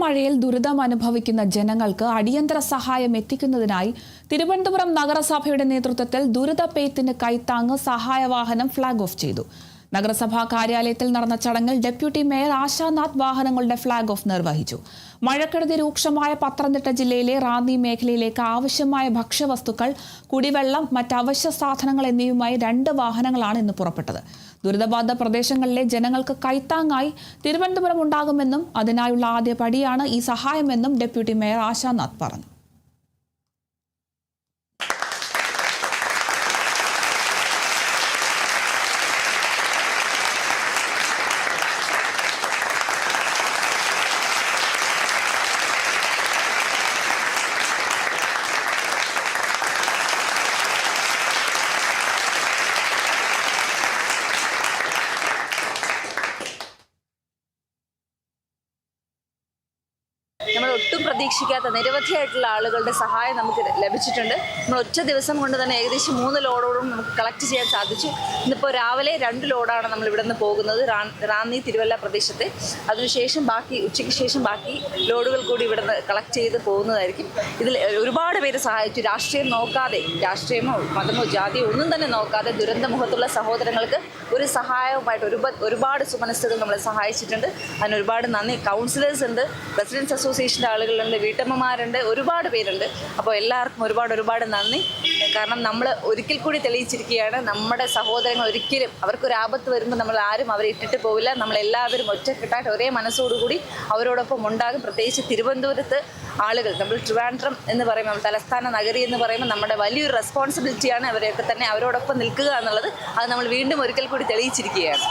മഴയിൽ ദുരിതം അനുഭവിക്കുന്ന ജനങ്ങൾക്ക് അടിയന്തര സഹായം എത്തിക്കുന്നതിനായി തിരുവനന്തപുരം നഗരസഭയുടെ നേതൃത്വത്തിൽ ദുരിതപേത്തിന് കൈത്താങ്ങ് സഹായവാഹനം ഫ്ളാഗ് ഓഫ് ചെയ്തു. നഗരസഭാ കാര്യാലയത്തിൽ നടന്ന ചടങ്ങിൽ ഡെപ്യൂട്ടി മേയർ ആശാനാഥ് വാഹനങ്ങളുടെ ഫ്ളാഗ് ഓഫ് നിർവഹിച്ചു. മഴക്കെടുതി രൂക്ഷമായ പത്തനംതിട്ട ജില്ലയിലെ റാന്നി മേഖലയിലേക്ക് ആവശ്യമായ ഭക്ഷ്യവസ്തുക്കൾ, കുടിവെള്ളം, മറ്റ് അവശ്യ സാധനങ്ങൾ എന്നിവയുമായി 2 വാഹനങ്ങളാണ് ഇന്ന് പുറപ്പെട്ടത്. ദുരിതബാധിത പ്രദേശങ്ങളിലെ ജനങ്ങൾക്ക് കൈത്താങ്ങായി തിരുവനന്തപുരം ഉണ്ടാകുമെന്നും അതിനായുള്ള ആദ്യ പടിയാണ് ഈ സഹായമെന്നും ഡെപ്യൂട്ടി മേയർ ആശാനാഥ് പറഞ്ഞു. നമ്മൾ ഒട്ടും പ്രതീക്ഷിക്കാത്ത നിരവധിയായിട്ടുള്ള ആളുകളുടെ സഹായം നമുക്ക് ലഭിച്ചിട്ടുണ്ട്. നമ്മൾ ഒറ്റ ദിവസം കൊണ്ട് തന്നെ ഏകദേശം 3 ലോഡോടും നമുക്ക് കളക്ട് ചെയ്യാൻ സാധിച്ചു. ഇന്നിപ്പോൾ രാവിലെ 2 ലോഡാണ് നമ്മൾ ഇവിടെ നിന്ന് പോകുന്നത്, റാന്നി തിരുവല്ല പ്രദേശത്തെ. അതിനുശേഷം ഉച്ചയ്ക്ക് ശേഷം ബാക്കി ലോഡുകൾ കൂടി ഇവിടെ നിന്ന് കളക്ട് ചെയ്ത് പോകുന്നതായിരിക്കും. ഇതിൽ ഒരുപാട് പേര് സഹായിച്ചു. രാഷ്ട്രീയം നോക്കാതെ, രാഷ്ട്രീയമോ മതമോ ജാതിയോ ഒന്നും തന്നെ നോക്കാതെ ദുരന്തമുഖത്തുള്ള സഹോദരങ്ങൾക്ക് ഒരു സഹായവുമായിട്ട് ഒരുപാട് സുമനസ്സുകൾ നമ്മളെ സഹായിച്ചിട്ടുണ്ട്. അതിന് ഒരുപാട് നന്ദി. കൗൺസിലേഴ്സ് ഉണ്ട്, റെസിഡൻസ് അസോസിയേഷൻ്റെ ആളുകളുണ്ട്, വീട്ടമ്മമാരുണ്ട്, ഒരുപാട് പേരുണ്ട്. അപ്പോൾ എല്ലാവർക്കും ഒരുപാട് നന്ദി. കാരണം നമ്മൾ ഒരിക്കൽ കൂടി തെളിയിച്ചിരിക്കുകയാണ്, നമ്മുടെ സഹോദരങ്ങൾ ഒരിക്കലും അവർക്കൊരു ആപത്ത് വരുമ്പോൾ നമ്മൾ ആരും അവരെ ഇട്ടിട്ട് പോവില്ല. നമ്മളെല്ലാവരും ഒറ്റക്കെട്ടായിട്ട് ഒരേ മനസ്സോടുകൂടി അവരോടൊപ്പം ഉണ്ടാകും. പ്രത്യേകിച്ച് തിരുവനന്തപുരത്ത് ആളുകൾ, നമ്മൾ ട്രിവാൻഡ്രം എന്ന് പറയുമ്പോൾ തലസ്ഥാന നഗരി എന്ന് പറയുമ്പോൾ നമ്മുടെ വലിയൊരു റെസ്പോൺസിബിലിറ്റിയാണ് അവരെയൊക്കെ തന്നെ അവരോടൊപ്പം നിൽക്കുക എന്നുള്ളത്. അത് നമ്മൾ വീണ്ടും ഒരിക്കൽ കൂടി തെളിയിച്ചിരിക്കുകയാണ്.